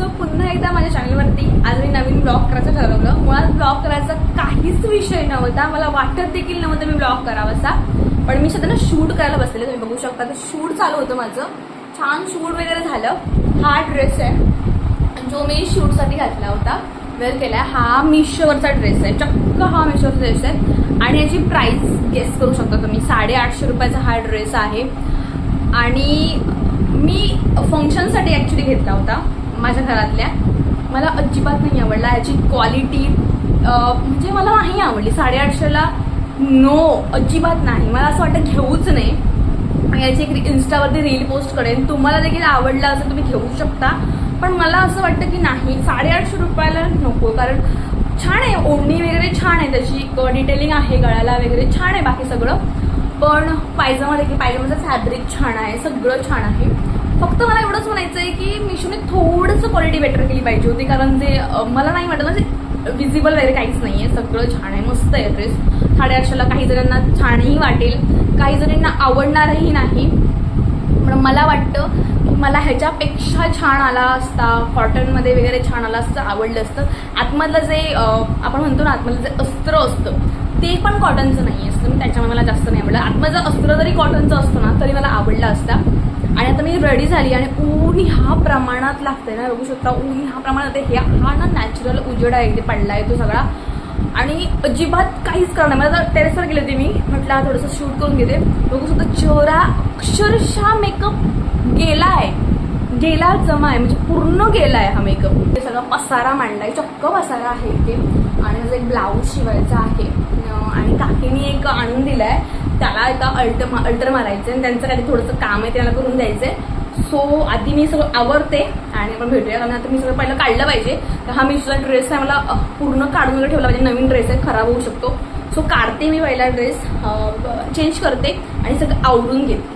So पुन्हा एकदा माझ्या चॅनलवरती आज मी नवीन ब्लॉग करायचं ठरवलं. मुळात ब्लॉग करायचा काहीच विषय नव्हता, मला वाटत देखील नव्हतं मी ब्लॉग करावासा. पण मी सध्या शूट करायला बसलेले, तुम्ही बघू शकता ते शूट चालू होतं माझं. छान शूट वगैरे झालं. हा ड्रेस आहे जो मी शूटसाठी घातला होता, वेअर केलाय. हा मिशोवरचा ड्रेस आहे, चक्क हा मिशोवरचा ड्रेस आहे. आणि याची प्राइस गेस करू शकता तुम्ही, 850 रुपयाचा हा ड्रेस आहे. आणि मी फंक्शनसाठी ॲक्च्युली घेतला होता माझ्या घरातल्या. मला अजिबात नाही आवडला याची क्वालिटी, म्हणजे मला नाही आवडली. 850ला नो, अजिबात नाही. मला असं वाटतं घेऊच नाही. याची एक इन्स्टावरती रील पोस्ट करेन, तुम्हाला देखील आवडला असं तुम्ही घेऊ शकता. पण मला असं वाटतं की नाही, 850 रुपयाला नको. कारण छान आहे, ओढणी वगैरे छान आहे, त्याची डिटेलिंग आहे, गळ्याला वगैरे छान आहे बाकी सगळं. पण पायजमा देखील, पायजमाचं फॅब्रिक छान आहे, सगळं छान आहे. फक्त मला एवढंच म्हणायचं आहे की मिशोने थोडंसं क्वालिटी बेटर केली पाहिजे होती. कारण ते मला नाही वाटत म्हणजे विजिबल वगैरे काहीच नाही आहे, सगळं छान आहे, मस्त आहे ड्रेस. 850ला काही जणांना छानही वाटेल, काही जणांना आवडणारही नाही. पण मला वाटतं की मला ह्याच्यापेक्षा छान आला असता, कॉटनमध्ये वगैरे छान आला असतं, आवडलं असतं. आतमधलं जे आपण म्हणतो ना, आतमधलं जे अस्त्र असतं ते पण कॉटनचं नाही असतं, त्याच्यामुळे मला जास्त नाही आवडलं. आतमधलं अस्त्र जरी कॉटनचं असतं ना तरी मला आवडला असता. आणि आता मी रेडी झाली आणि ऊन ह्या प्रमाणात लागतंय ना, बघू शकता ऊन ह्या प्रमाणात आहे. हा ना नॅचरल उजेड आहे, पडला आहे तो सगळा. आणि अजिबात काहीच करणार. मला तर टेरेसवर गेले होते, मी म्हटलं थोडंसं शूट करून घेते. बघू शकता चेहरा अक्षरशः मेकअप गेलाय, गेला जमा आहे, म्हणजे पूर्ण गेलाय हा मेकअप. ते सगळा पसारा मांडलाय, चक्क पसारा आहे इथे. आणि माझा एक ब्लाऊज शिवायचा आहे आणि काकीने एक आणून दिलाय, त्याला एका अल्टर मारायचं आणि त्यांचं काही थोडंसं काम आहे, त्याला करून द्यायचंय. सो आधी मी सगळं आवरते आणि आपण भेटूया. कारण आता मी सगळं पहिलं काढलं पाहिजे. तर हा मिशोचा ड्रेस आहे, मला पूर्ण काढून वगैरे ठेवला पाहिजे, नवीन ड्रेस आहे, खराब होऊ शकतो. सो काढते मी पहिला ड्रेस, चेंज करते आणि सगळं आवरून घेते.